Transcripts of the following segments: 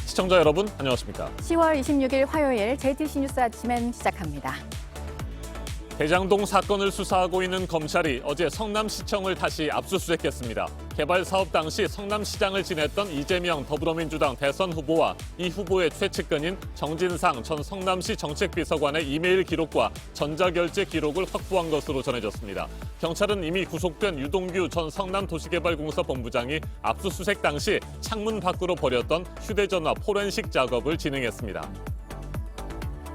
시청자 여러분, 안녕하십니까? 10월 26일 화요일 JTBC 뉴스 아침엔 시작합니다. 대장동 사건을 수사하고 있는 검찰이 어제 성남시청을 다시 압수수색했습니다. 개발 사업 당시 성남시장을 지냈던 이재명 더불어민주당 대선 후보와 이 후보의 최측근인 정진상 전 성남시 정책비서관의 이메일 기록과 전자결제 기록을 확보한 것으로 전해졌습니다. 경찰은 이미 구속된 유동규 전 성남도시개발공사 본부장이 압수수색 당시 창문 밖으로 버렸던 휴대전화 포렌식 작업을 진행했습니다.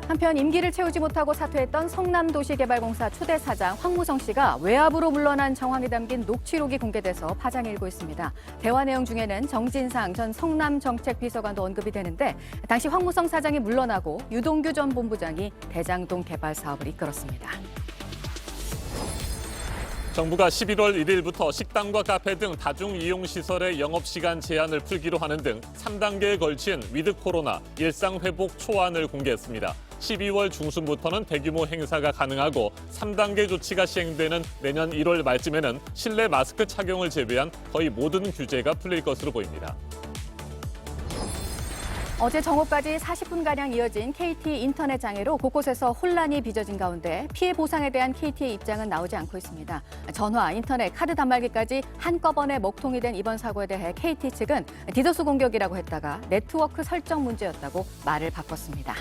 한편 임기를 채우지 못하고 사퇴했던 성남도시개발공사 초대 사장 황무성 씨가 외압으로 물러난 정황이 담긴 녹취록이 공개돼서 파장이 일고 있습니다. 대화 내용 중에는 정진상 전 성남정책비서관도 언급이 되는데 당시 황무성 사장이 물러나고 유동규 전 본부장이 대장동 개발 사업을 이끌었습니다. 정부가 11월 1일부터 식당과 카페 등 다중이용시설의 영업시간 제한을 풀기로 하는 등 3단계에 걸친 위드 코로나 일상회복 초안을 공개했습니다. 12월 중순부터는 대규모 행사가 가능하고 3단계 조치가 시행되는 내년 1월 말쯤에는 실내 마스크 착용을 제외한 거의 모든 규제가 풀릴 것으로 보입니다. 어제 정오까지 40분가량 이어진 KT 인터넷 장애로 곳곳에서 혼란이 빚어진 가운데 피해 보상에 대한 KT의 입장은 나오지 않고 있습니다. 전화, 인터넷, 카드 단말기까지 한꺼번에 먹통이 된 이번 사고에 대해 KT 측은 디도스 공격이라고 했다가 네트워크 설정 문제였다고 말을 바꿨습니다.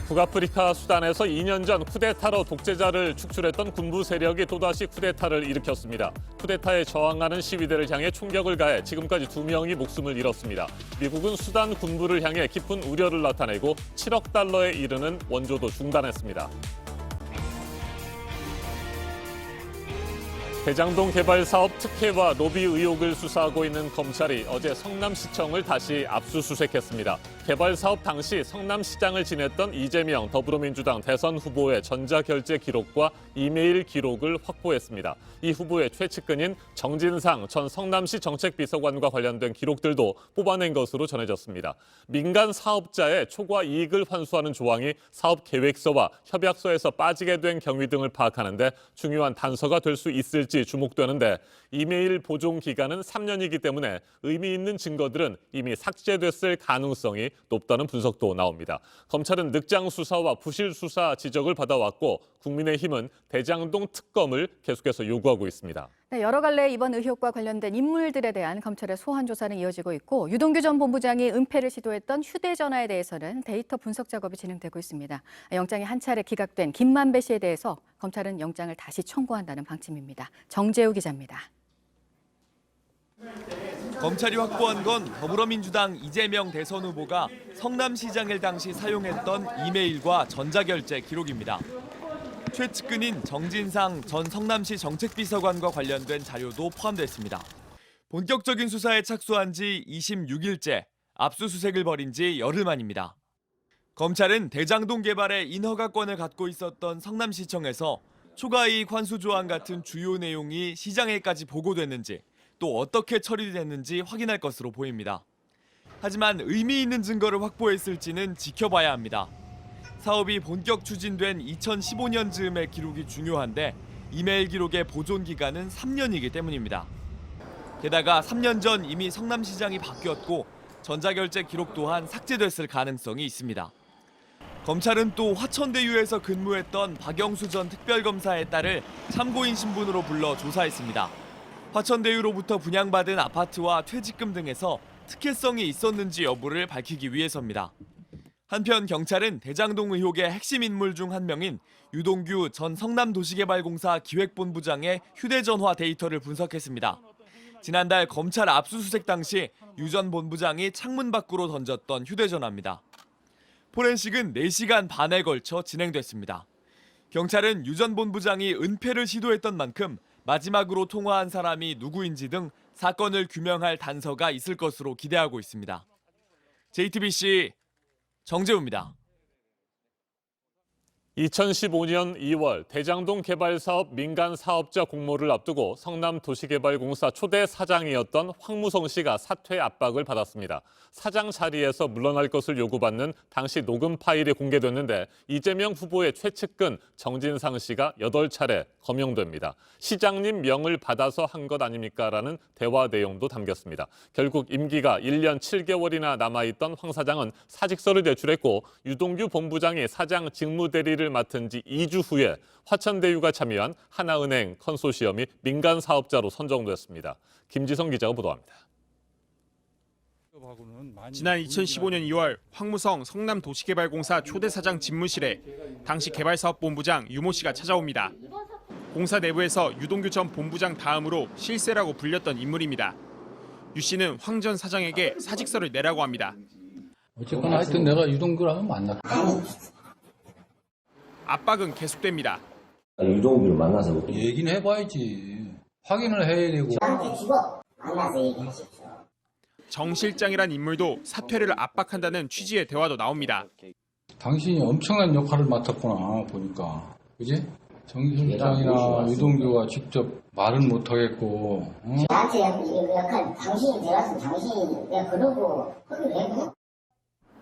북아프리카 수단에서 2년 전 쿠데타로 독재자를 축출했던 군부 세력이 또다시 쿠데타를 일으켰습니다. 쿠데타에 저항하는 시위대를 향해 총격을 가해 지금까지 2명이 목숨을 잃었습니다. 미국은 수단 군부를 향해 깊은 우려를 나타내고 7억 달러에 이르는 원조도 중단했습니다. 대장동 개발 사업 특혜와 로비 의혹을 수사하고 있는 검찰이 어제 성남시청을 다시 압수수색했습니다. 개발 사업 당시 성남시장을 지냈던 이재명 더불어민주당 대선 후보의 전자결제 기록과 이메일 기록을 확보했습니다. 이 후보의 최측근인 정진상 전 성남시 정책비서관과 관련된 기록들도 뽑아낸 것으로 전해졌습니다. 민간 사업자의 초과 이익을 환수하는 조항이 사업 계획서와 협약서에서 빠지게 된 경위 등을 파악하는 데 중요한 단서가 될 수 있을지 주목되는데 이메일 보존 기간은 3년이기 때문에 의미 있는 증거들은 이미 삭제됐을 가능성이 높다는 분석도 나옵니다. 검찰은 늑장 수사와 부실 수사 지적을 받아왔고 국민의힘은 대장동 특검을 계속해서 요구하고 있습니다. 네, 여러 갈래 이번 의혹과 관련된 인물들에 대한 검찰의 소환 조사는 이어지고 있고 유동규 전 본부장이 은폐를 시도했던 휴대전화에 대해서는 데이터 분석 작업이 진행되고 있습니다. 영장이 한 차례 기각된 김만배 씨에 대해서 검찰은 영장을 다시 청구한다는 방침입니다. 정재우 기자입니다. 검찰이 확보한 건 더불어민주당 이재명 대선 후보가 성남시장일 당시 사용했던 이메일과 전자결제 기록입니다. 최측근인 정진상 전 성남시 정책비서관과 관련된 자료도 포함됐습니다. 본격적인 수사에 착수한 지 26일째, 압수수색을 벌인 지 열흘 만입니다. 검찰은 대장동 개발에 인허가권을 갖고 있었던 성남시청에서 초과이익 환수 조항 같은 주요 내용이 시장에까지 보고됐는지 또 어떻게 처리됐는지 확인할 것으로 보입니다. 하지만 의미 있는 증거를 확보했을지는 지켜봐야 합니다. 사업이 본격 추진된 2015년 즈음의 기록이 중요한데 이메일 기록의 보존 기간은 3년이기 때문입니다. 게다가 3년 전 이미 성남시장이 바뀌었고 전자결제 기록 또한 삭제됐을 가능성이 있습니다. 검찰은 또 화천대유에서 근무했던 박영수 전 특별검사의 딸을 참고인 신분으로 불러 조사했습니다. 화천대유로부터 분양받은 아파트와 퇴직금 등에서 특혜성이 있었는지 여부를 밝히기 위해서입니다. 한편 경찰은 대장동 의혹의 핵심 인물 중 한 명인 유동규 전 성남도시개발공사 기획본부장의 휴대전화 데이터를 분석했습니다. 지난달 검찰 압수수색 당시 유 전 본부장이 창문 밖으로 던졌던 휴대전화입니다. 포렌식은 4시간 반에 걸쳐 진행됐습니다. 경찰은 유 전 본부장이 은폐를 시도했던 만큼 마지막으로 통화한 사람이 누구인지 등 사건을 규명할 단서가 있을 것으로 기대하고 있습니다. JTBC 정재우입니다. 2015년 2월 대장동 개발 사업 민간 사업자 공모를 앞두고 성남도시개발공사 초대 사장이었던 황무성 씨가 사퇴 압박을 받았습니다. 사장 자리에서 물러날 것을 요구받는 당시 녹음 파일이 공개됐는데 이재명 후보의 최측근 정진상 씨가 8차례 거명됩니다. 시장님 명을 받아서 한 것 아닙니까라는 대화 내용도 담겼습니다. 결국 임기가 1년 7개월이나 남아있던 황 사장은 사직서를 제출했고 유동규 본부장이 사장 직무대리를 맡은 지 2주 후에 화천대유가 참여한 하나은행 컨소시엄이 민간 사업자로 선정됐습니다. 김지성 기자가 보도합니다. 지난 2015년 2월 황무성 성남도시개발공사 초대사장 집무실에 당시 개발사업본부장 유모 씨가 찾아옵니다. 공사 내부에서 유동규 전 본부장 다음으로 실세라고 불렸던 인물입니다. 유 씨는 황 전 사장에게 사직서를 내라고 합니다. 어쨌거나 하여튼 내가 유동규랑은 만났고. 압박은 계속됩니다. 유동규를 만나서 얘기는 해봐야지. 확인을 해야 되고. 만나서 얘기하십시오. 정 실장이란 인물도 사퇴를 압박한다는 취지의 대화도 나옵니다. 당신이 엄청난 역할을 맡았구나 보니까. 그지? 정 실장이나 유동규가 직접 말은 못하겠고. 응? 나한테 이 역할 당신이 들어갔으면 당신이 내가 그러고 허기를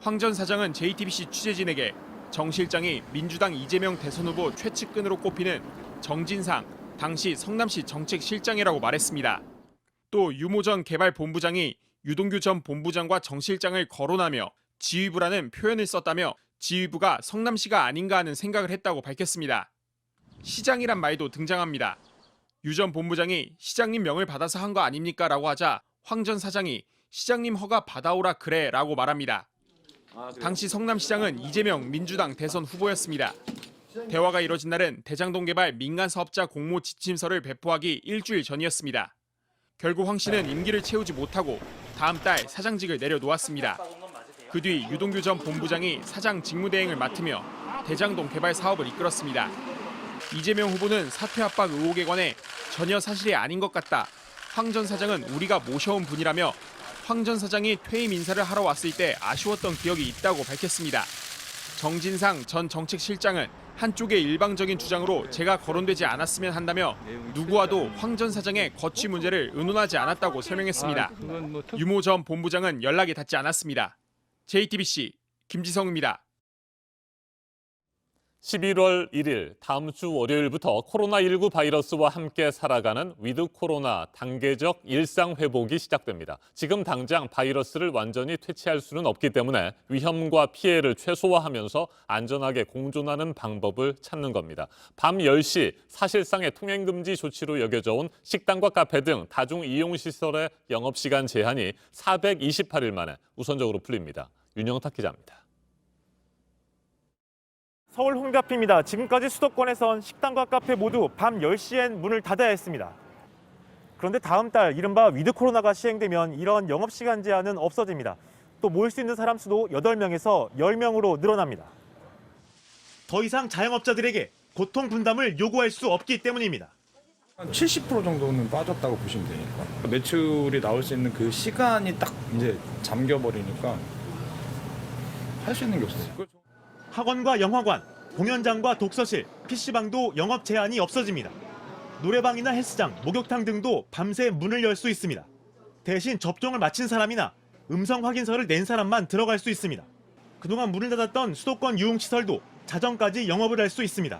황 전 사장은 JTBC 취재진에게 정 실장이 민주당 이재명 대선 후보 최측근으로 꼽히는 정진상 당시 성남시 정책실장이라고 말했습니다. 또 유모 전 개발본부장이 유동규 전 본부장과 정 실장을 거론하며 지휘부라는 표현을 썼다며 지휘부가 성남시가 아닌가 하는 생각을 했다고 밝혔습니다. 시장이란 말도 등장합니다. 유 전 본부장이 시장님 명을 받아서 한 거 아닙니까? 라고 하자 황 전 사장이 시장님 허가 받아오라 그래 라고 말합니다. 당시 성남시장은 이재명 민주당 대선 후보였습니다. 대화가 이뤄진 날은 대장동 개발 민간사업자 공모 지침서를 배포하기 일주일 전이었습니다. 결국 황 씨는 임기를 채우지 못하고 다음 달 사장직을 내려놓았습니다. 그 뒤 유동규 전 본부장이 사장 직무대행을 맡으며 대장동 개발 사업을 이끌었습니다. 이재명 후보는 사퇴 압박 의혹에 관해 전혀 사실이 아닌 것 같다. 황 전 사장은 우리가 모셔온 분이라며 황 전 사장이 퇴임 인사를 하러 왔을 때 아쉬웠던 기억이 있다고 밝혔습니다. 정진상 전 정책실장은 한쪽의 일방적인 주장으로 제가 거론되지 않았으면 한다며 누구와도 황 전 사장의 거취 문제를 의논하지 않았다고 설명했습니다. 유모 전 본부장은 연락이 닿지 않았습니다. JTBC 김지성입니다. 11월 1일 다음 주 월요일부터 코로나19 바이러스와 함께 살아가는 위드 코로나 단계적 일상 회복이 시작됩니다. 지금 당장 바이러스를 완전히 퇴치할 수는 없기 때문에 위험과 피해를 최소화하면서 안전하게 공존하는 방법을 찾는 겁니다. 밤 10시 사실상의 통행금지 조치로 여겨져 온 식당과 카페 등 다중이용시설의 영업시간 제한이 428일 만에 우선적으로 풀립니다. 윤영탁 기자입니다. 서울 홍대앞입니다. 지금까지 수도권에선 식당과 카페 모두 밤 10시엔 문을 닫아야 했습니다. 그런데 다음 달 이른바 위드 코로나가 시행되면 이런 영업시간 제한은 없어집니다. 또 모일 수 있는 사람 수도 8명에서 10명으로 늘어납니다. 더 이상 자영업자들에게 고통 분담을 요구할 수 없기 때문입니다. 한 70% 정도는 빠졌다고 보시면 되니까 매출이 나올 수 있는 그 시간이 딱 이제 잠겨버리니까 할 수 있는 게 없어요. 학원과 영화관, 공연장과 독서실, PC방도 영업 제한이 없어집니다. 노래방이나 헬스장, 목욕탕 등도 밤새 문을 열 수 있습니다. 대신 접종을 마친 사람이나 음성 확인서를 낸 사람만 들어갈 수 있습니다. 그동안 문을 닫았던 수도권 유흥시설도 자정까지 영업을 할 수 있습니다.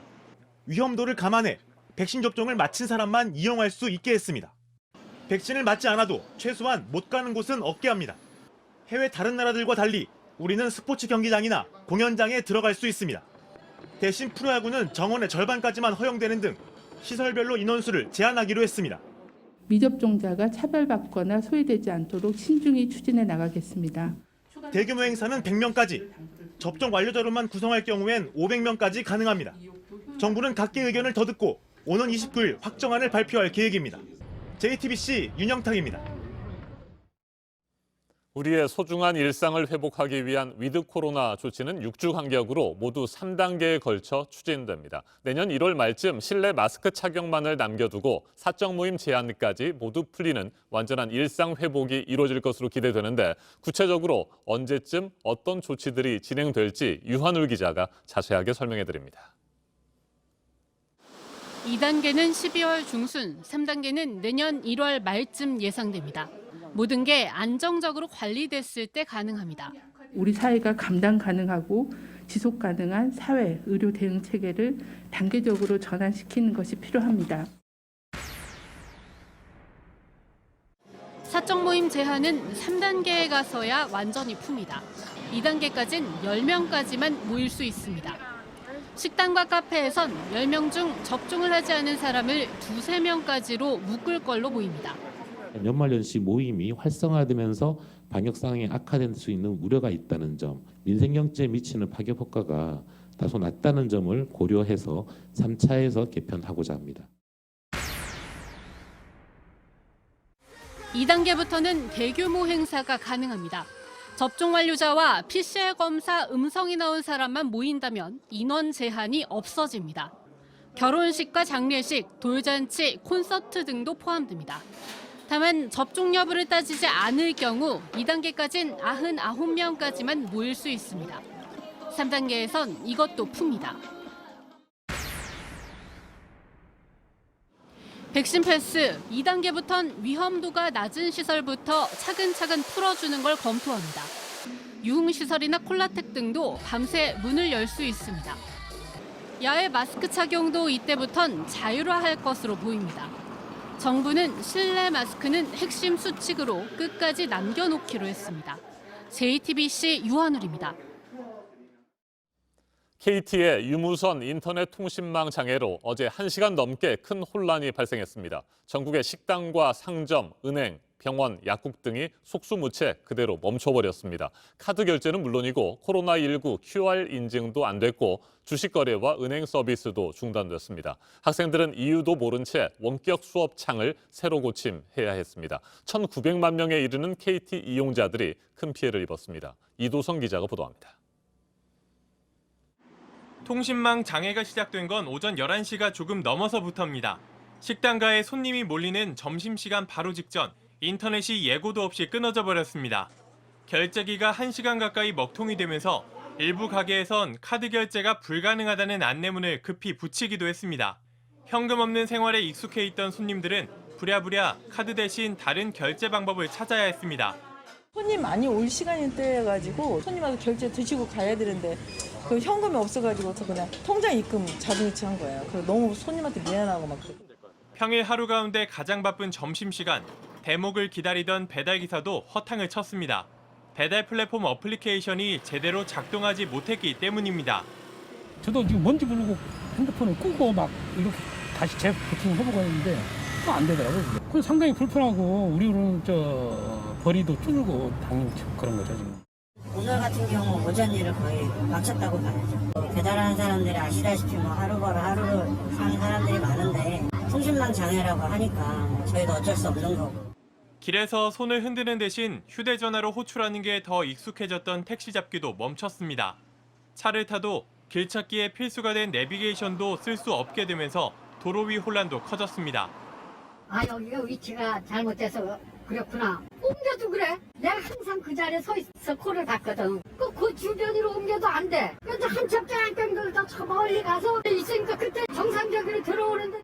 위험도를 감안해 백신 접종을 마친 사람만 이용할 수 있게 했습니다. 백신을 맞지 않아도 최소한 못 가는 곳은 없게 합니다. 해외 다른 나라들과 달리 우리는 스포츠 경기장이나 공연장에 들어갈 수 있습니다. 대신 프로야구는 정원의 절반까지만 허용되는 등 시설별로 인원수를 제한하기로 했습니다. 미접종자가 차별받거나 소외되지 않도록 신중히 추진해 나가겠습니다. 대규모 행사는 100명까지, 접종 완료자로만 구성할 경우엔 500명까지 가능합니다. 정부는 각계 의견을 더 듣고 오는 29일 확정안을 발표할 계획입니다. JTBC 윤영탁입니다. 우리의 소중한 일상을 회복하기 위한 위드 코로나 조치는 6주 간격으로 모두 3단계에 걸쳐 추진됩니다. 내년 1월 말쯤 실내 마스크 착용만을 남겨두고 사적 모임 제한까지 모두 풀리는 완전한 일상 회복이 이루어질 것으로 기대되는데 구체적으로 언제쯤 어떤 조치들이 진행될지 유한울 기자가 자세하게 설명해 드립니다. 2단계는 12월 중순, 3단계는 내년 1월 말쯤 예상됩니다. 모든 게 안정적으로 관리됐을 때 가능합니다. 우리 사회가 감당 가능하고 지속 가능한 사회, 의료 대응 체계를 단계적으로 전환시키는 것이 필요합니다. 사적 모임 제한은 3단계에 가서야 완전히 풉니다. 2단계까지는 10명까지만 모일 수 있습니다. 식당과 카페에선 10명 중 접종을 하지 않은 사람을 2~3명까지로 묶을 걸로 보입니다. 연말연시 모임이 활성화되면서 방역 상황이 악화될 수 있는 우려가 있다는 점, 민생 경제에 미치는 파급 효과가 다소 낮다는 점을 고려해서 3차에서 개편하고자 합니다. 2단계부터는 대규모 행사가 가능합니다. 접종 완료자와 PCR 검사 음성이 나온 사람만 모인다면 인원 제한이 없어집니다. 결혼식과 장례식, 돌잔치, 콘서트 등도 포함됩니다. 다만 접종 여부를 따지지 않을 경우 2단계까지는 99명까지만 모일 수 있습니다. 3단계에선 이것도 풉니다. 백신 패스 2단계부터는 위험도가 낮은 시설부터 차근차근 풀어주는 걸 검토합니다. 유흥시설이나 콜라텍 등도 밤새 문을 열 수 있습니다. 야외 마스크 착용도 이때부터는 자율화할 것으로 보입니다. 정부는 실내 마스크는 핵심 수칙으로 끝까지 남겨놓기로 했습니다. JTBC 유한울입니다. KT의 유무선 인터넷 통신망 장애로 어제 1시간 넘게 큰 혼란이 발생했습니다. 전국의 식당과 상점, 은행, 병원, 약국 등이 속수무책 그대로 멈춰버렸습니다. 카드 결제는 물론이고 코로나19 QR 인증도 안 됐고 주식 거래와 은행 서비스도 중단됐습니다. 학생들은 이유도 모른 채 원격 수업 창을 새로 고침해야 했습니다. 1,900만 명에 이르는 KT 이용자들이 큰 피해를 입었습니다. 이도성 기자가 보도합니다. 통신망 장애가 시작된 건 오전 11시가 조금 넘어서부터입니다. 식당가에 손님이 몰리는 점심시간 바로 직전 인터넷이 예고도 없이 끊어져 버렸습니다. 결제기가 1시간 가까이 먹통이 되면서 일부 가게에선 카드 결제가 불가능하다는 안내문을 급히 붙이기도 했습니다. 현금 없는 생활에 익숙해 있던 손님들은 부랴부랴 카드 대신 다른 결제 방법을 찾아야 했습니다. 손님 많이 올 시간이 때여가지고 손님한테 결제 드시고 가야 되는데 그 현금이 없어가지고 그냥 통장 입금 자동이체 한 거예요. 그래서 너무 손님한테 미안하고 막. 평일 하루 가운데 가장 바쁜 점심시간, 대목을 기다리던 배달기사도 허탕을 쳤습니다. 배달 플랫폼 어플리케이션이 제대로 작동하지 못했기 때문입니다. 저도 지금 뭔지 모르고 핸드폰을 끄고 막 이렇게 다시 재부팅을 해보고 했는데 또 안 되더라고요. 그게 상당히 불편하고 우리는 벌이도 줄고 당연히 그런 거죠 지금. 오늘 같은 경우 오전 일을 거의 마쳤다고 봐야죠. 배달하는 사람들이 아시다시피 하루 벌어 하루를 사는 사람들이 많은데 통신망 장애라고 하니까 저희도 어쩔 수 없는 거고. 길에서 손을 흔드는 대신 휴대전화로 호출하는 게 더 익숙해졌던 택시 잡기도 멈췄습니다. 차를 타도 길찾기에 필수가 된 내비게이션도 쓸 수 없게 되면서 도로 위 혼란도 커졌습니다. 여기가 위치가 잘못돼서 그렇구나. 옮겨도 그래. 내가 항상 그 자리에 서 있어 코를 닦거든. 그 주변으로 옮겨도 안 돼. 근데 한참 뺑뺑 더 저 멀리 가서 있으니까 그때 정상적으로 들어오는데.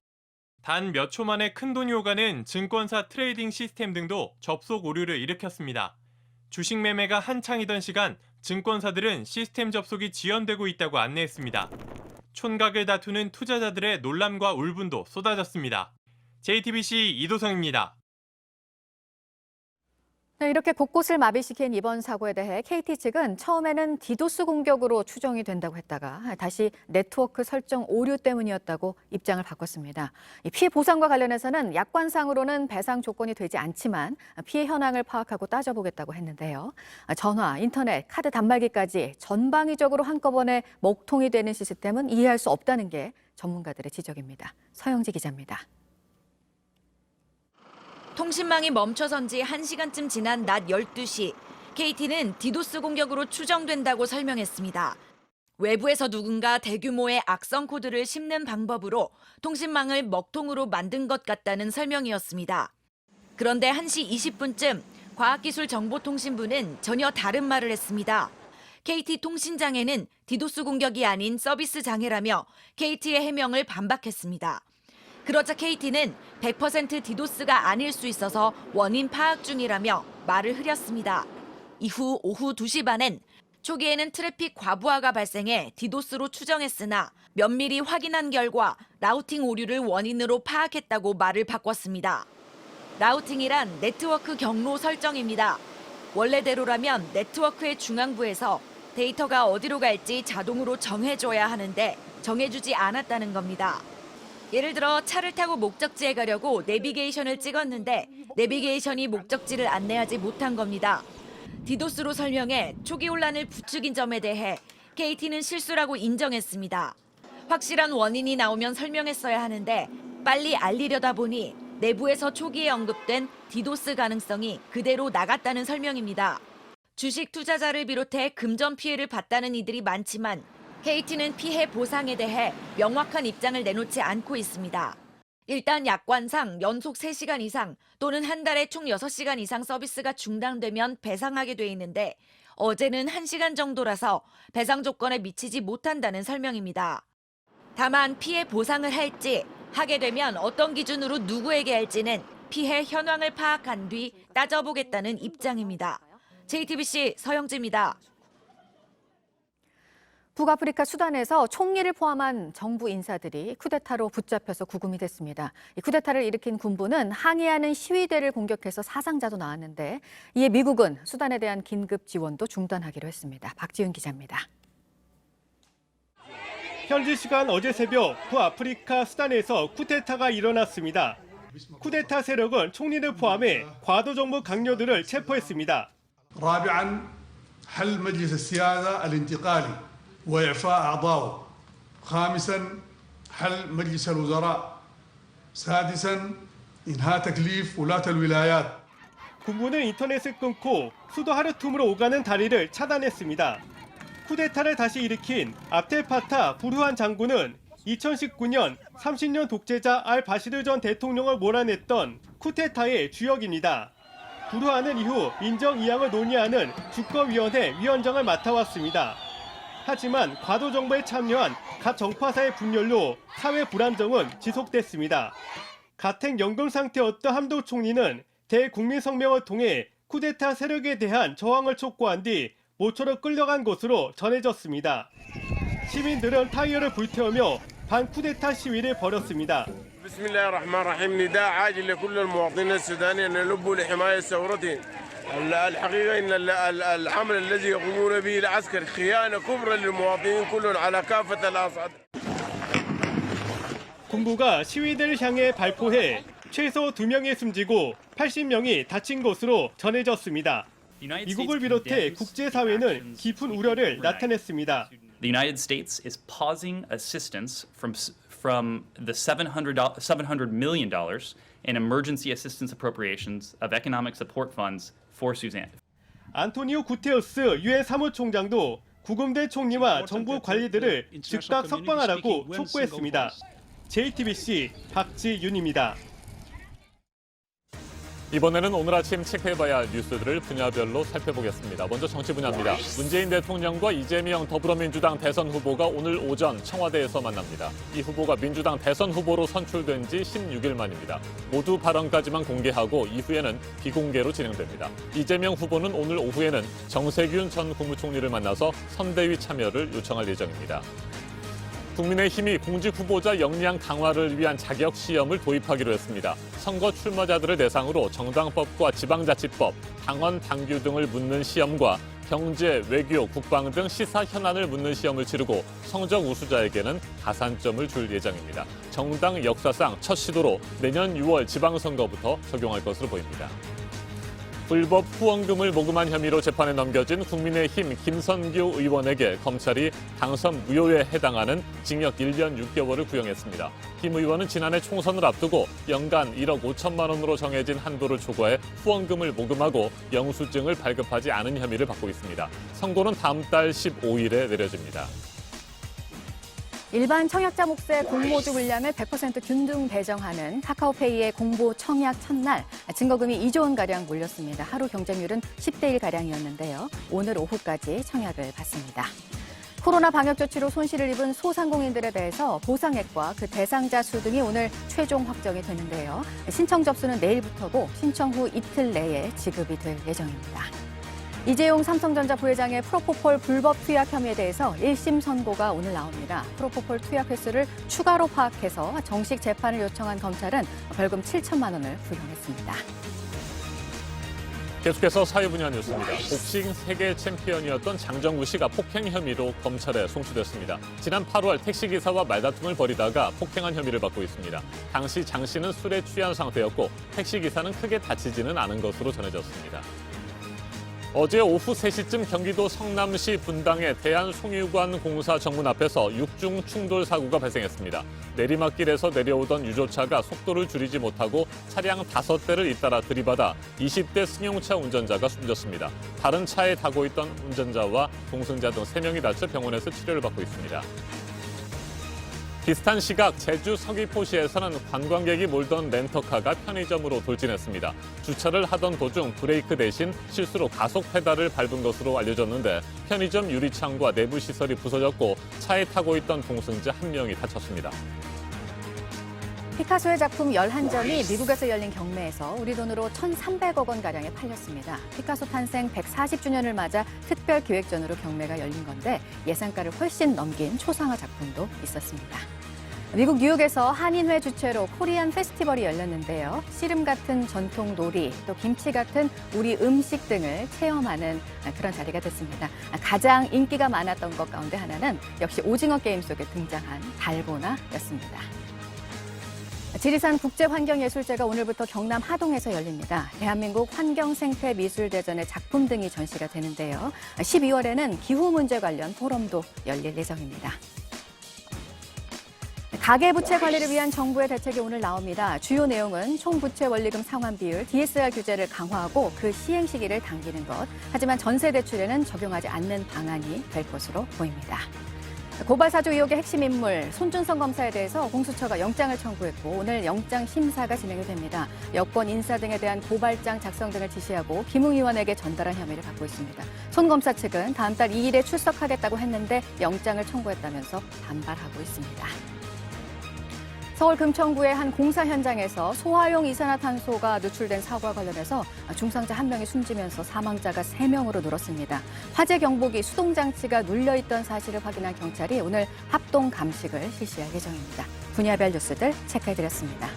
단 몇 초 만에 큰돈이 오가는 증권사 트레이딩 시스템 등도 접속 오류를 일으켰습니다. 주식 매매가 한창이던 시간 증권사들은 시스템 접속이 지연되고 있다고 안내했습니다. 촌각을 다투는 투자자들의 놀람과 울분도 쏟아졌습니다. JTBC 이도성입니다. 이렇게 곳곳을 마비시킨 이번 사고에 대해 KT 측은 처음에는 디도스 공격으로 추정이 된다고 했다가 다시 네트워크 설정 오류 때문이었다고 입장을 바꿨습니다. 피해 보상과 관련해서는 약관상으로는 배상 조건이 되지 않지만 피해 현황을 파악하고 따져보겠다고 했는데요. 전화, 인터넷, 카드 단말기까지 전방위적으로 한꺼번에 먹통이 되는 시스템은 이해할 수 없다는 게 전문가들의 지적입니다. 서영지 기자입니다. 통신망이 멈춰선 지 1시간쯤 지난 낮 12시, KT는 디도스 공격으로 추정된다고 설명했습니다. 외부에서 누군가 대규모의 악성 코드를 심는 방법으로 통신망을 먹통으로 만든 것 같다는 설명이었습니다. 그런데 1시 20분쯤 과학기술정보통신부는 전혀 다른 말을 했습니다. KT 통신장애는 디도스 공격이 아닌 서비스 장애라며 KT의 해명을 반박했습니다. 그러자 KT는 100% 디도스가 아닐 수 있어서 원인 파악 중이라며 말을 흐렸습니다. 이후 오후 2시 반엔 초기에는 트래픽 과부하가 발생해 디도스로 추정했으나 면밀히 확인한 결과 라우팅 오류를 원인으로 파악했다고 말을 바꿨습니다. 라우팅이란 네트워크 경로 설정입니다. 원래대로라면 네트워크의 중앙부에서 데이터가 어디로 갈지 자동으로 정해줘야 하는데 정해주지 않았다는 겁니다. 예를 들어 차를 타고 목적지에 가려고 내비게이션을 찍었는데 내비게이션이 목적지를 안내하지 못한 겁니다. 디도스로 설명해 초기 혼란을 부추긴 점에 대해 KT는 실수라고 인정했습니다. 확실한 원인이 나오면 설명했어야 하는데 빨리 알리려다 보니 내부에서 초기에 언급된 디도스 가능성이 그대로 나갔다는 설명입니다. 주식 투자자를 비롯해 금전 피해를 봤다는 이들이 많지만 KT는 피해 보상에 대해 명확한 입장을 내놓지 않고 있습니다. 일단 약관상 연속 3시간 이상 또는 한 달에 총 6시간 이상 서비스가 중단되면 배상하게 돼 있는데 어제는 1시간 정도라서 배상 조건에 미치지 못한다는 설명입니다. 다만 피해 보상을 할지 하게 되면 어떤 기준으로 누구에게 할지는 피해 현황을 파악한 뒤 따져보겠다는 입장입니다. JTBC 서영지입니다. 북아프리카 수단에서 총리를 포함한 정부 인사들이 쿠데타로 붙잡혀서 구금이 됐습니다. 이 쿠데타를 일으킨 군부는 항의하는 시위대를 공격해서 사상자도 나왔는데 이에 미국은 수단에 대한 긴급 지원도 중단하기로 했습니다. 박지윤 기자입니다. 현지 시간 어제 새벽 북아프리카 수단에서 쿠데타가 일어났습니다. 쿠데타 세력은 총리를 포함해 과도 정부 강요들을 체포했습니다. رابعاً حل مجلس السيادة الانتقالي وإعفاء أعضائه. خامساً حل مجلس الوزراء. سادساً إنهاء تكليف ولاة الولايات. 군부는 인터넷을 끊고 수도 하르툼으로 오가는 다리를 차단했습니다. 쿠데타를 다시 일으킨 압델파타 부르한 장군은 2019년 30년 독재자 알바시르 전 대통령을 몰아냈던 쿠데타의 주역입니다. 부르한은 이후 인정 이양을 논의하는 주권위원회 위원장을 맡아왔습니다. 하지만 과도 정부에 참여한 각 정파사의 분열로 사회 불안정은 지속됐습니다. 가택 연금 상태였던 함도 총리는 대국민 성명을 통해 쿠데타 세력에 대한 저항을 촉구한 뒤 모처럼 끌려간 것으로 전해졌습니다. 시민들은 타이어를 불태우며 반쿠데타 시위를 벌였습니다. بسم الله الرحمن الرحيم نداء عاجل لكل المواطنين السودانيين أن يلبوا لحماية ثورتهم. الحقيقة إن العمل الذي يقومون به العسكر خيانة كبرى للمواطنين كلهم على كافة الأصعد. 군부가 시위대를 향해 발포해 최소 2명이 숨지고 80명이 다친 것으로 전해졌습니다. 미국을 비롯해 국제사회는 깊은 우려를 나타냈습니다. The United States is pausing assistance from the $700 million in emergency assistance appropriations of economic support funds for Sudan. 안토니오 구테우스 유엔 사무총장도 구금된 총리와 정부 관리들을 즉각 석방하라고 촉구했습니다. JTBC 박지윤입니다. 이번에는 오늘 아침 체크해봐야 할 뉴스들을 분야별로 살펴보겠습니다. 먼저 정치 분야입니다. 문재인 대통령과 이재명 더불어민주당 대선 후보가 오늘 오전 청와대에서 만납니다. 이 후보가 민주당 대선 후보로 선출된 지 16일 만입니다. 모두 발언까지만 공개하고 이후에는 비공개로 진행됩니다. 이재명 후보는 오늘 오후에는 정세균 전 국무총리를 만나서 선대위 참여를 요청할 예정입니다. 국민의힘이 공직 후보자 역량 강화를 위한 자격 시험을 도입하기로 했습니다. 선거 출마자들을 대상으로 정당법과 지방자치법, 당원, 당규 등을 묻는 시험과 경제, 외교, 국방 등 시사 현안을 묻는 시험을 치르고 성적 우수자에게는 가산점을 줄 예정입니다. 정당 역사상 첫 시도로 내년 6월 지방선거부터 적용할 것으로 보입니다. 불법 후원금을 모금한 혐의로 재판에 넘겨진 국민의힘 김선규 의원에게 검찰이 당선 무효에 해당하는 징역 1년 6개월을 구형했습니다. 김 의원은 지난해 총선을 앞두고 연간 1억 5천만 원으로 정해진 한도를 초과해 후원금을 모금하고 영수증을 발급하지 않은 혐의를 받고 있습니다. 선고는 다음 달 15일에 내려집니다. 일반 청약자 몫의 공모주 물량을 100% 균등 배정하는 카카오페이의 공모 청약 첫날 증거금이 2조 원가량 몰렸습니다. 하루 경쟁률은 10대 1가량이었는데요. 오늘 오후까지 청약을 받습니다. 코로나 방역 조치로 손실을 입은 소상공인들에 대해서 보상액과 그 대상자 수 등이 오늘 최종 확정이 되는데요. 신청 접수는 내일부터고 신청 후 이틀 내에 지급이 될 예정입니다. 이재용 삼성전자 부회장의 프로포폴 불법 투약 혐의에 대해서 1심 선고가 오늘 나옵니다. 프로포폴 투약 횟수를 추가로 파악해서 정식 재판을 요청한 검찰은 벌금 7천만 원을 부여했습니다. 계속해서 사회분야 뉴스입니다. 복싱 세계 챔피언이었던 장정구 씨가 폭행 혐의로 검찰에 송치됐습니다. 지난 8월 택시기사와 말다툼을 벌이다가 폭행한 혐의를 받고 있습니다. 당시 장 씨는 술에 취한 상태였고 택시기사는 크게 다치지는 않은 것으로 전해졌습니다. 어제 오후 3시쯤 경기도 성남시 분당의 대한송유관 공사 정문 앞에서 6중 충돌 사고가 발생했습니다. 내리막길에서 내려오던 유조차가 속도를 줄이지 못하고 차량 5대를 잇따라 들이받아 20대 승용차 운전자가 숨졌습니다. 다른 차에 타고 있던 운전자와 동승자 등 3명이 다쳐 병원에서 치료를 받고 있습니다. 비슷한 시각 제주 서귀포시에서는 관광객이 몰던 렌터카가 편의점으로 돌진했습니다. 주차를 하던 도중 브레이크 대신 실수로 가속 페달을 밟은 것으로 알려졌는데 편의점 유리창과 내부 시설이 부서졌고 차에 타고 있던 동승자 1명이 다쳤습니다. 피카소의 작품 11점이 미국에서 열린 경매에서 우리 돈으로 1,300억 원가량에 팔렸습니다. 피카소 탄생 140주년을 맞아 특별 기획전으로 경매가 열린 건데 예상가를 훨씬 넘긴 초상화 작품도 있었습니다. 미국 뉴욕에서 한인회 주최로 코리안 페스티벌이 열렸는데요. 씨름 같은 전통 놀이, 또 김치 같은 우리 음식 등을 체험하는 그런 자리가 됐습니다. 가장 인기가 많았던 것 가운데 하나는 역시 오징어 게임 속에 등장한 달고나였습니다. 지리산 국제환경예술제가 오늘부터 경남 하동에서 열립니다. 대한민국 환경생태미술대전의 작품 등이 전시가 되는데요. 12월에는 기후 문제 관련 포럼도 열릴 예정입니다. 가계부채 관리를 위한 정부의 대책이 오늘 나옵니다. 주요 내용은 총부채 원리금 상환 비율, DSR 규제를 강화하고 그 시행 시기를 당기는 것. 하지만 전세 대출에는 적용하지 않는 방안이 될 것으로 보입니다. 고발 사주 의혹의 핵심 인물 손준성 검사에 대해서 공수처가 영장을 청구했고 오늘 영장 심사가 진행이 됩니다. 여권 인사 등에 대한 고발장 작성 등을 지시하고 김웅의원에게 전달한 혐의를 받고 있습니다. 손 검사 측은 다음 달 2일에 출석하겠다고 했는데 영장을 청구했다면서 반발하고 있습니다. 서울 금천구의 한 공사 현장에서 소화용 이산화탄소가 누출된 사고와 관련해서 중상자 1명이 숨지면서 사망자가 3명으로 늘었습니다. 화재 경보기 수동장치가 눌려있던 사실을 확인한 경찰이 오늘 합동 감식을 실시할 예정입니다. 분야별 뉴스들 체크해드렸습니다.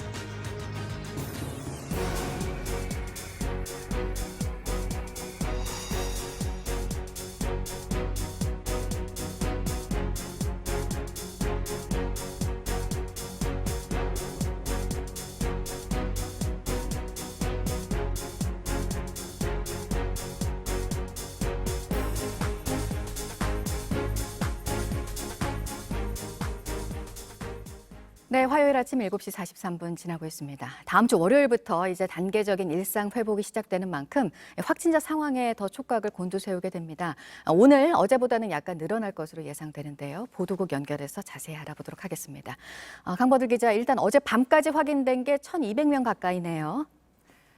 네, 화요일 아침 7시 43분 지나고 있습니다. 다음 주 월요일부터 이제 단계적인 일상 회복이 시작되는 만큼 확진자 상황에 더 촉각을 곤두세우게 됩니다. 오늘 어제보다는 약간 늘어날 것으로 예상되는데요. 보도국 연결해서 자세히 알아보도록 하겠습니다. 강버들 기자, 일단 어제 밤까지 확인된 게 1,200명 가까이네요.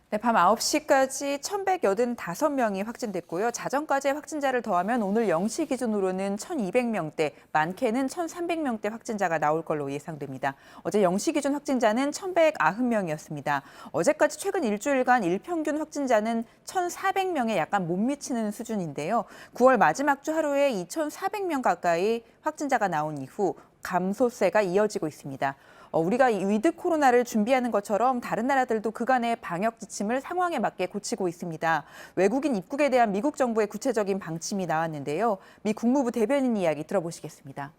네, 밤 9시까지 1,185명이 확진됐고요. 자정까지의 확진자를 더하면 오늘 0시 기준으로는 1,200명대, 많게는 1,300명대 확진자가 나올 걸로 예상됩니다. 어제 0시 기준 확진자는 1,190명이었습니다. 어제까지 최근 일주일간 일평균 확진자는 1,400명에 약간 못 미치는 수준인데요. 9월 마지막 주 하루에 2,400명 가까이 확진자가 나온 이후 감소세가 이어지고 있습니다. 우리가 위드 코로나를 준비하는 것처럼 다른 나라들도 그간의 방역 지침을 상황에 맞게 고치고 있습니다. 외국인 입국에 대한 미국 정부의 구체적인 방침이 나왔는데요. 미 국무부 대변인 이야기 들어보시겠습니다.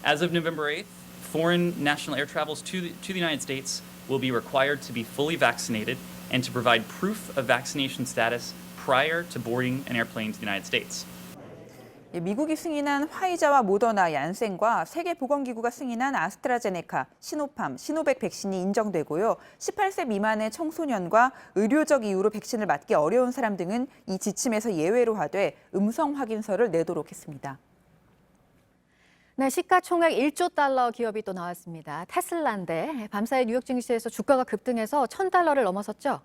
As of November 8th, foreign national air travels to the United States will be required to be fully vaccinated and to provide proof of vaccination status prior to boarding an airplane to the United States. 미국이 승인한 화이자와 모더나, 얀센과 세계보건기구가 승인한 아스트라제네카, 시노팜, 시노백 백신이 인정되고요. 18세 미만의 청소년과 의료적 이유로 백신을 맞기 어려운 사람 등은 이 지침에서 예외로 하되 음성 확인서를 내도록 했습니다. 네, 시가총액 1조 달러 기업이 또 나왔습니다. 테슬라인데 밤사이 뉴욕 증시에서 주가가 급등해서 $1,000를 넘어섰죠?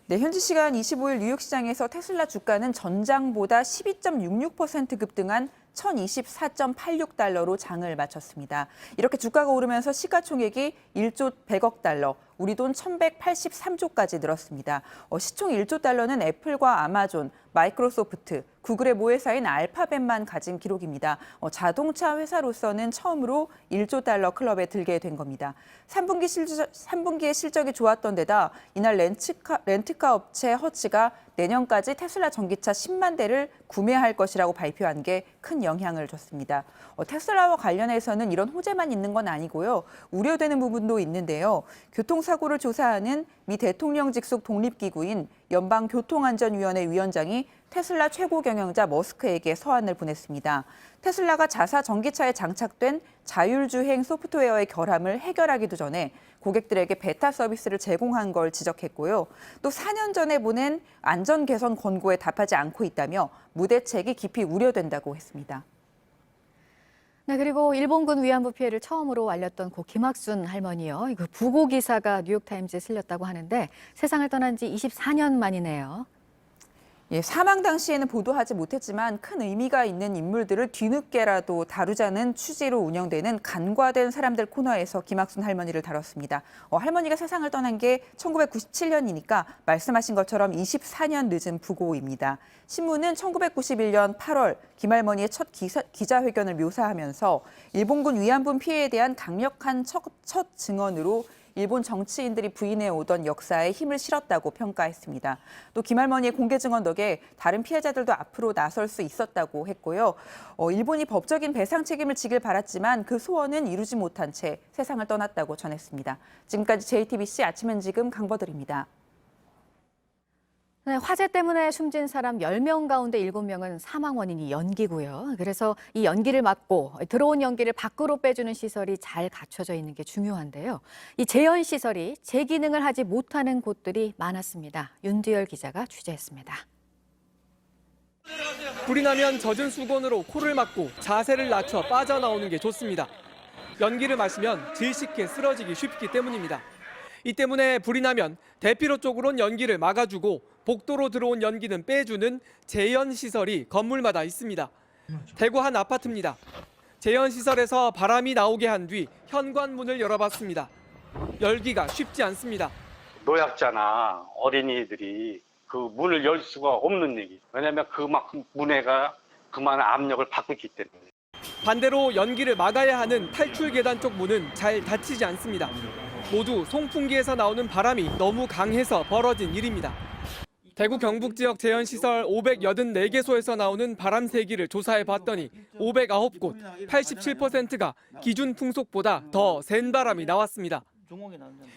네, 현지 시간 25일 뉴욕 시장에서 테슬라 주가는 전장보다 12.66% 급등한 1,024.86달러로 장을 마쳤습니다. 이렇게 주가가 오르면서 시가총액이 1조 100억 달러, 우리 돈 1,183조까지 늘었습니다. 시총 1조 달러는 애플과 아마존, 마이크로소프트, 구글의 모회사인 알파벳만 가진 기록입니다. 자동차 회사로서는 처음으로 1조 달러 클럽에 들게 된 겁니다. 3분기의 실적이 좋았던 데다 이날 렌트카 업체 허츠가 내년까지 테슬라 전기차 10만 대를 구매할 것이라고 발표한 게 큰 영향을 줬습니다. 테슬라와 관련해서는 이런 호재만 있는 건 아니고요. 우려되는 부분도 있는데요. 교통사고를 조사하는 미 대통령 직속 독립기구인 연방교통안전위원회 위원장이 테슬라 최고 경영자 머스크에게 서한을 보냈습니다. 테슬라가 자사 전기차에 장착된 자율주행 소프트웨어의 결함을 해결하기도 전에 고객들에게 베타 서비스를 제공한 걸 지적했고요. 또 4년 전에 보낸 안전 개선 권고에 답하지 않고 있다며 무대책이 깊이 우려된다고 했습니다. 네, 그리고 일본군 위안부 피해를 처음으로 알렸던 고 김학순 할머니요. 그 부고 기사가 뉴욕타임즈에 실렸다고 하는데 세상을 떠난 지 24년 만이네요. 예, 사망 당시에는 보도하지 못했지만 큰 의미가 있는 인물들을 뒤늦게라도 다루자는 취지로 운영되는 간과된 사람들 코너에서 김학순 할머니를 다뤘습니다. 할머니가 세상을 떠난 게 1997년이니까 말씀하신 것처럼 24년 늦은 부고입니다. 신문은 1991년 8월 김할머니의 첫 기자회견을 묘사하면서 일본군 위안부 피해에 대한 강력한 첫 증언으로 일본 정치인들이 부인해 오던 역사에 힘을 실었다고 평가했습니다. 또 김할머니의 공개 증언 덕에 다른 피해자들도 앞으로 나설 수 있었다고 했고요. 일본이 법적인 배상 책임을 지길 바랐지만 그 소원은 이루지 못한 채 세상을 떠났다고 전했습니다. 지금까지 JTBC 아침엔 지금 강버들입니다. 네, 화재 때문에 숨진 사람 10명 가운데 7명은 사망 원인이 연기고요. 그래서 이 연기를 막고 들어온 연기를 밖으로 빼주는 시설이 잘 갖춰져 있는 게 중요한데요. 이 재현 시설이 제 기능을 하지 못하는 곳들이 많았습니다. 윤두열 기자가 취재했습니다. 불이 나면 젖은 수건으로 코를 막고 자세를 낮춰 빠져나오는 게 좋습니다. 연기를 마시면 질식해 쓰러지기 쉽기 때문입니다. 이 때문에 불이 나면 대피로 쪽으론 연기를 막아주고 복도로 들어온 연기는 빼주는 재현 시설이 건물마다 있습니다. 대구 한 아파트입니다. 재현 시설에서 바람이 나오게 한 뒤 현관문을 열어봤습니다. 열기가 쉽지 않습니다. 노약자나 어린이들이 그 문을 열 수가 없는 얘기. 왜냐하면 그만큼 문에가 그만한 압력을 받고 있기 때문에. 반대로 연기를 막아야 하는 탈출 계단 쪽 문은 잘 닫히지 않습니다. 모두 송풍기에서 나오는 바람이 너무 강해서 벌어진 일입니다. 대구 경북 지역 재현시설 584개소에서 나오는 바람 세기를 조사해 봤더니 509곳, 87%가 기준 풍속보다 더 센 바람이 나왔습니다.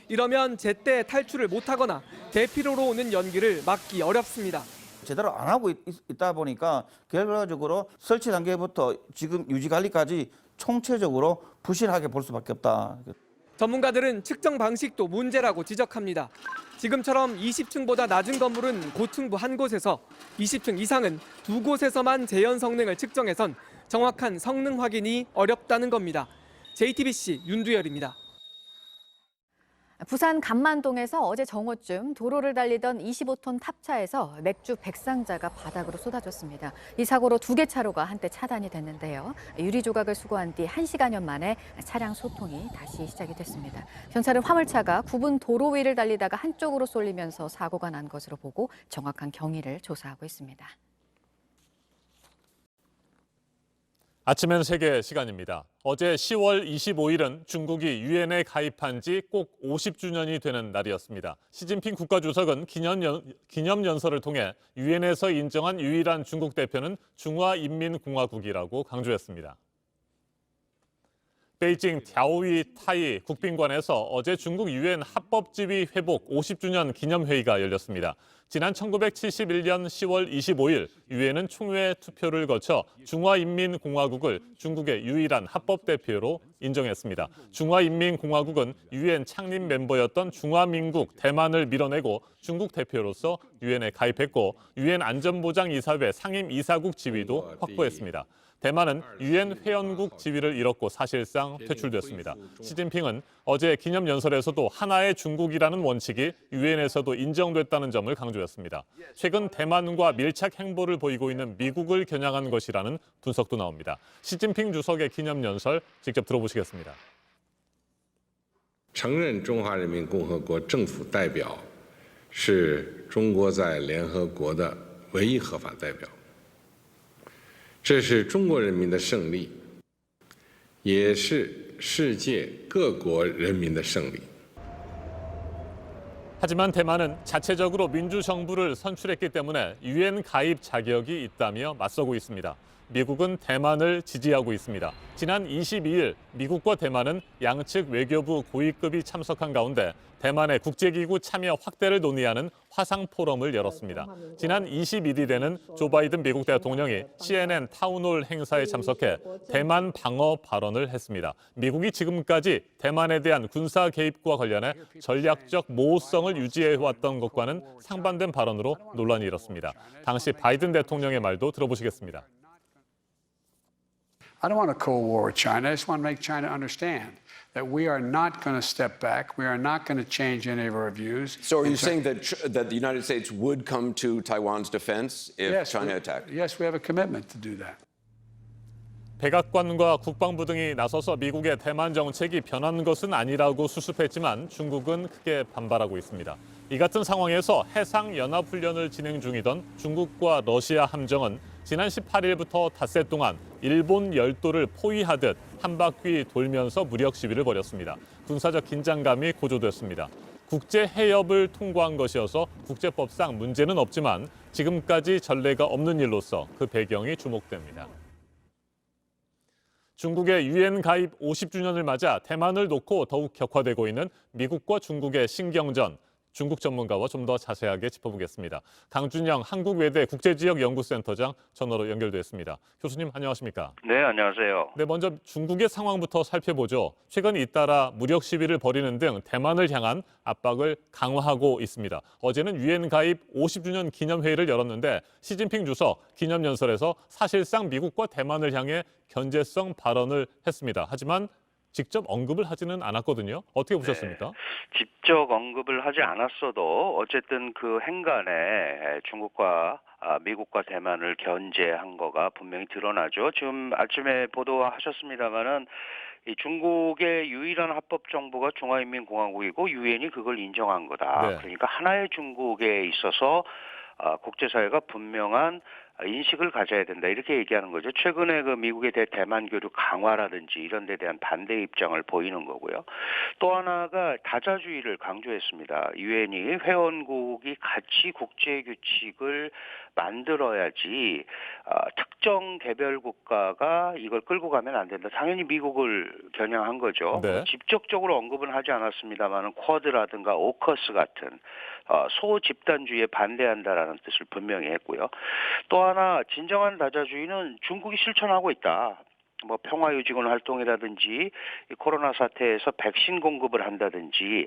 이러면 제때 탈출을 못하거나 대피로로 오는 연기를 막기 어렵습니다. 제대로 안 하고 있다 보니까 결과적으로 설치 단계부터 지금 유지 관리까지 총체적으로 부실하게 볼 수밖에 없다. 전문가들은 측정 방식도 문제라고 지적합니다. 지금처럼 20층보다 낮은 건물은 고층부 한 곳에서 20층 이상은 두 곳에서만 재현 성능을 측정해선 정확한 성능 확인이 어렵다는 겁니다. JTBC 윤두열입니다. 부산 감만동에서 어제 정오쯤 도로를 달리던 25톤 탑차에서 맥주 100상자가 바닥으로 쏟아졌습니다. 이 사고로 2개 차로가 한때 차단이 됐는데요. 유리 조각을 수거한 뒤 1시간여 만에 차량 소통이 다시 시작이 됐습니다. 경찰은 화물차가 굽은 도로 위를 달리다가 한쪽으로 쏠리면서 사고가 난 것으로 보고 정확한 경위를 조사하고 있습니다. 아침엔 세계 시간입니다. 어제 10월 25일은 중국이 유엔에 가입한 지 꼭 50주년이 되는 날이었습니다. 시진핑 국가주석은 기념연설을 통해 유엔에서 인정한 유일한 중국 대표는 중화인민공화국이라고 강조했습니다. 베이징 갸오위 타이 국빈관에서 어제 중국 유엔 합법지위 회복 50주년 기념회의가 열렸습니다. 지난 1971년 10월 25일 유엔은 총회 투표를 거쳐 중화인민공화국을 중국의 유일한 합법 대표로 인정했습니다. 중화인민공화국은 유엔 창립 멤버였던 중화민국 대만을 밀어내고 중국 대표로서 유엔에 가입했고 유엔 안전보장이사회 상임이사국 지위도 확보했습니다. 대만은 유엔 회원국 지위를 잃었고 사실상 퇴출됐습니다. 시진핑은 어제 기념연설에서도 하나의 중국이라는 원칙이 유엔에서도 인정됐다는 점을 강조했습니다. 최근 대만과 밀착 행보를 보이고 있는 미국을 겨냥한 것이라는 분석도 나옵니다. 시진핑 주석의 기념연설 직접 들어보시겠습니다. 承认中华人民共和国政府代表是中国在联合国的唯一合法代表，这是中国人民的胜利，也是世界各国人民的胜利。 하지만 대만은 자체적으로 민주정부를 선출했기 때문에 유엔 가입 자격이 있다며 맞서고 있습니다. 미국은 대만을 지지하고 있습니다. 지난 22일 미국과 대만은 양측 외교부 고위급이 참석한 가운데 대만의 국제기구 참여 확대를 논의하는 화상 포럼을 열었습니다. 지난 21일에는 조 바이든 미국 대통령이 CNN 타운홀 행사에 참석해 대만 방어 발언을 했습니다. 미국이 지금까지 대만에 대한 군사 개입과 관련해 전략적 모호성을 유지해왔던 것과는 상반된 발언으로 논란이 일었습니다. 당시 바이든 대통령의 말도 들어보시겠습니다. I don't want a Cold War with China. I just want to make China understand that we are not going to step back. We are not going to change any of our views. So are you saying that the United States would come to Taiwan's defense if China attacked? Yes, we have a commitment to do that. 백악관과 국방부 등이 나서서 미국의 대만 정책이 변한 것은 아니라고 수습했지만 중국은 크게 반발하고 있습니다. 이 같은 상황에서 해상연합훈련을 진행 중이던 중국과 러시아 함정은 지난 18일부터 닷새 동안 일본 열도를 포위하듯 한 바퀴 돌면서 무력 시위를 벌였습니다. 군사적 긴장감이 고조됐습니다. 국제 해협을 통과한 것이어서 국제법상 문제는 없지만 지금까지 전례가 없는 일로서 그 배경이 주목됩니다. 중국의 유엔 가입 50주년을 맞아 대만을 놓고 더욱 격화되고 있는 미국과 중국의 신경전. 중국 전문가와 좀 더 자세하게 짚어보겠습니다. 강준영 한국외대 국제지역연구센터장 전화로 연결됐습니다. 교수님 안녕하십니까? 네, 안녕하세요. 네, 먼저 중국의 상황부터 살펴보죠. 최근 잇따라 무력 시위를 벌이는 등 대만을 향한 압박을 강화하고 있습니다. 어제는 유엔 가입 50주년 기념회의를 열었는데 시진핑 주석 기념연설에서 사실상 미국과 대만을 향해 견제성 발언을 했습니다. 하지만 직접 언급을 하지는 않았거든요. 어떻게 보셨습니까? 네, 직접 언급을 하지 않았어도 어쨌든 그 행간에 중국과 미국과 대만을 견제한 거가 분명히 드러나죠. 지금 아침에 보도하셨습니다마는 이 중국의 유일한 합법 정부가 중화인민공화국이고 유엔이 그걸 인정한 거다. 네. 그러니까 하나의 중국에 있어서 국제사회가 분명한 인식을 가져야 된다 이렇게 얘기하는 거죠. 최근에 그 미국의 대만 교류 강화라든지 이런 데 대한 반대 입장을 보이는 거고요. 또 하나가 다자주의를 강조했습니다. 유엔이 회원국이 같이 국제 규칙을 만들어야지 특정 개별 국가가 이걸 끌고 가면 안 된다. 당연히 미국을 겨냥한 거죠. 네. 직접적으로 언급은 하지 않았습니다만 쿼드라든가 오커스 같은 소집단주의에 반대한다라는 뜻을 분명히 했고요. 또 하나 진정한 다자주의는 중국이 실천하고 있다. 뭐 평화유지군 활동이라든지 코로나 사태에서 백신 공급을 한다든지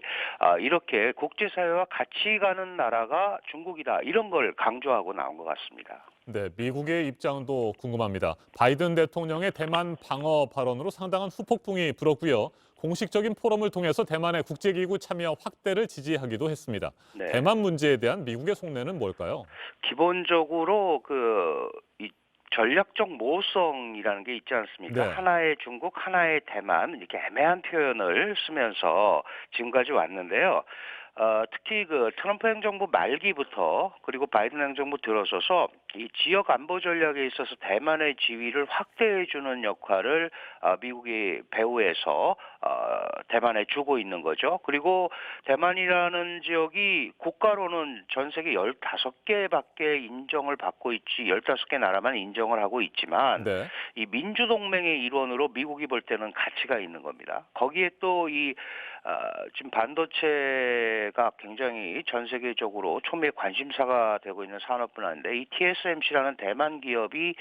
이렇게 국제사회와 같이 가는 나라가 중국이다. 이런 걸 강조하고 나온 것 같습니다. 네, 미국의 입장도 궁금합니다. 바이든 대통령의 대만 방어 발언으로 상당한 후폭풍이 불었고요. 공식적인 포럼을 통해서 대만의 국제기구 참여 확대를 지지하기도 했습니다. 네. 대만 문제에 대한 미국의 속내는 뭘까요? 기본적으로 이 전략적 모호성이라는 게 있지 않습니까? 네. 하나의 중국, 하나의 대만 이렇게 애매한 표현을 쓰면서 지금까지 왔는데요. 특히 그 트럼프 행정부 말기부터 그리고 바이든 행정부 들어서서 이 지역 안보 전략에 있어서 대만의 지위를 확대해주는 역할을 미국이 배후에서 대만에 주고 있는 거죠. 그리고 대만이라는 지역이 국가로는 전 세계 15개밖에 인정을 받고 있지 15개 나라만 인정을 하고 있지만 네. 이 민주동맹의 일원으로 미국이 볼 때는 가치가 있는 겁니다. 거기에 또 이 지금 반도체가 굉장히 전 세계적으로 초미의 관심사가 되고 있는 산업 분야인데 이 TSMC라는 대만 기업이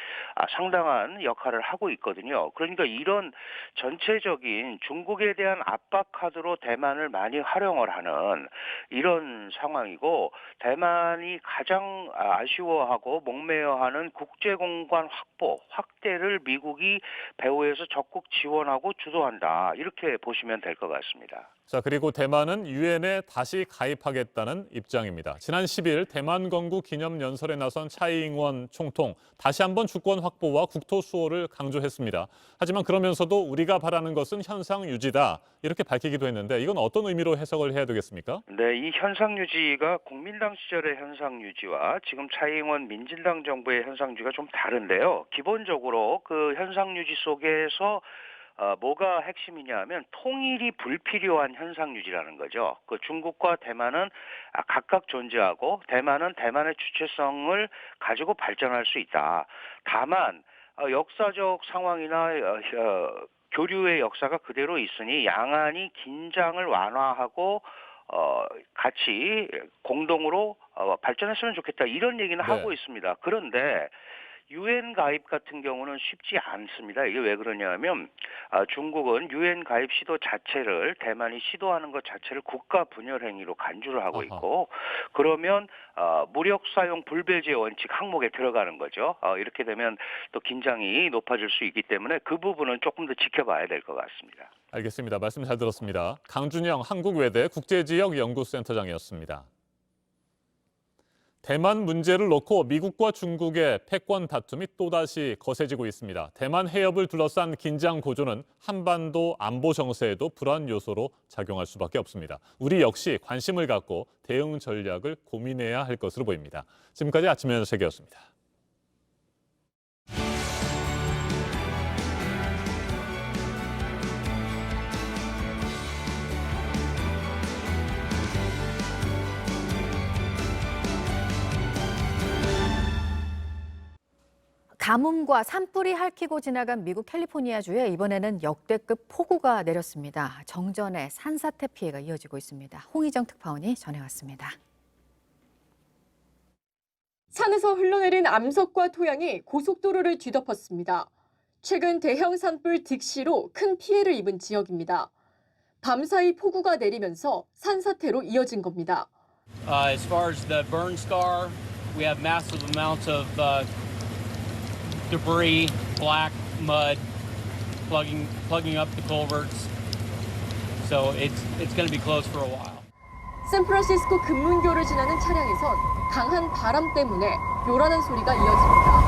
상당한 역할을 하고 있거든요. 그러니까 이런 전체적인 중국에 대한 압박 카드로 대만을 많이 활용을 하는 이런 상황이고 대만이 가장 아쉬워하고 목매어하는 국제공간 확대를 미국이 배후에서 적극 지원하고 주도한다. 이렇게 보시면 될 것 같습니다. 자, 그리고 대만은 유엔에 다시 가입하겠다는 입장입니다. 지난 10일 대만 건국 기념연설에 나선 차이잉원 총통 다시 한번 주권 확보와 국토 수호를 강조했습니다. 하지만 그러면서도 우리가 바라는 것은 현상 유지다 이렇게 밝히기도 했는데 이건 어떤 의미로 해석을 해야 되겠습니까? 네, 이 현상 유지가 국민당 시절의 현상 유지와 지금 차이잉원 민진당 정부의 현상 유지가 좀 다른데요. 기본적으로 그 현상 유지 속에서 뭐가 핵심이냐 하면 통일이 불필요한 현상 유지라는 거죠. 그 중국과 대만은 각각 존재하고 대만은 대만의 주체성을 가지고 발전할 수 있다. 다만 역사적 상황이나 교류의 역사가 그대로 있으니 양안이 긴장을 완화하고 같이 공동으로 발전했으면 좋겠다. 이런 얘기는 하고 있습니다. 그런데 유엔 가입 같은 경우는 쉽지 않습니다. 이게 왜 그러냐면 중국은 유엔 가입 시도 자체를 대만이 시도하는 것 자체를 국가 분열 행위로 간주를 하고 있고 그러면 무력 사용 불배제 원칙 항목에 들어가는 거죠. 이렇게 되면 또 긴장이 높아질 수 있기 때문에 그 부분은 조금 더 지켜봐야 될 것 같습니다. 알겠습니다. 말씀 잘 들었습니다. 강준영 한국외대 국제지역연구센터장이었습니다. 대만 문제를 놓고 미국과 중국의 패권 다툼이 또다시 거세지고 있습니다. 대만 해협을 둘러싼 긴장 고조는 한반도 안보 정세에도 불안 요소로 작용할 수밖에 없습니다. 우리 역시 관심을 갖고 대응 전략을 고민해야 할 것으로 보입니다. 지금까지 아침 연세계였습니다. 가뭄과 산불이 핥히고 지나간 미국 캘리포니아주에 이번에는 역대급 폭우가 내렸습니다. 정전의 산사태 피해가 이어지고 있습니다. 홍희정 특파원이 전해왔습니다. 산에서 흘러내린 암석과 토양이 고속도로를 뒤덮었습니다. 최근 대형 산불 딕시로 큰 피해를 입은 지역입니다. 밤사이 폭우가 내리면서 산사태로 이어진 겁니다. As far as the burn scar, we have massive amounts of debris, black mud, plugging up the culverts. So it's going to be closed for a while. 샌프란시스코 금문교를 지나는 차량에선 강한 바람 때문에 요란한 소리가 이어집니다.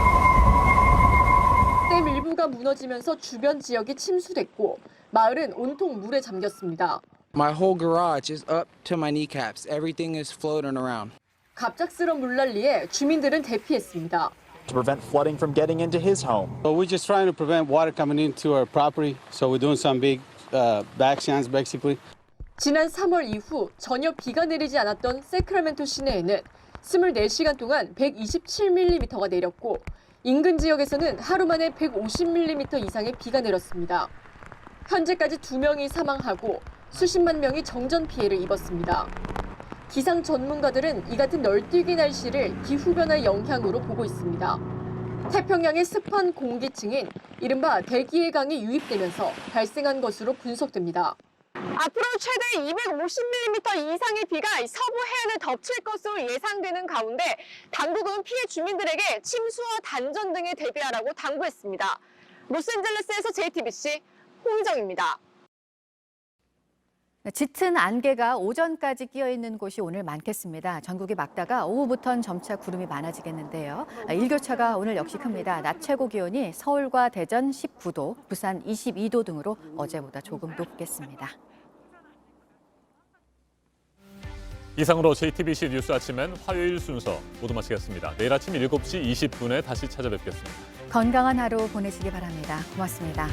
댐 일부가 무너지면서 주변 지역이 침수됐고 마을은 온통 물에 잠겼습니다. My whole garage is up to my kneecaps. Everything is floating around. 갑작스런 물난리에 주민들은 대피했습니다. To prevent flooding from getting into his home. So we're just trying to prevent water coming into our property. So we're doing some big backstands basically. 지난 3월 이후 전혀 비가 내리지 않았던 세크라멘토 시내에는 24시간 동안 127mm가 내렸고 인근 지역에서는 하루 만에 150mm 이상의 비가 내렸습니다. 현재까지 2명이 사망하고 수십만 명이 정전 피해를 입었습니다. 기상 전문가들은 이 같은 널뛰기 날씨를 기후변화의 영향으로 보고 있습니다. 태평양의 습한 공기층인 이른바 대기의 강이 유입되면서 발생한 것으로 분석됩니다. 앞으로 최대 250mm 이상의 비가 서부 해안을 덮칠 것으로 예상되는 가운데 당국은 피해 주민들에게 침수와 단전 등에 대비하라고 당부했습니다. 로스앤젤레스에서 JTBC 홍희정입니다. 짙은 안개가 오전까지 끼어있는 곳이 오늘 많겠습니다. 전국이 맑다가 오후부터는 점차 구름이 많아지겠는데요. 일교차가 오늘 역시 큽니다. 낮 최고 기온이 서울과 대전 19도, 부산 22도 등으로 어제보다 조금 높겠습니다. 이상으로 JTBC 뉴스 아침엔 화요일 순서 모두 마치겠습니다. 내일 아침 7시 20분에 다시 찾아뵙겠습니다. 건강한 하루 보내시기 바랍니다. 고맙습니다.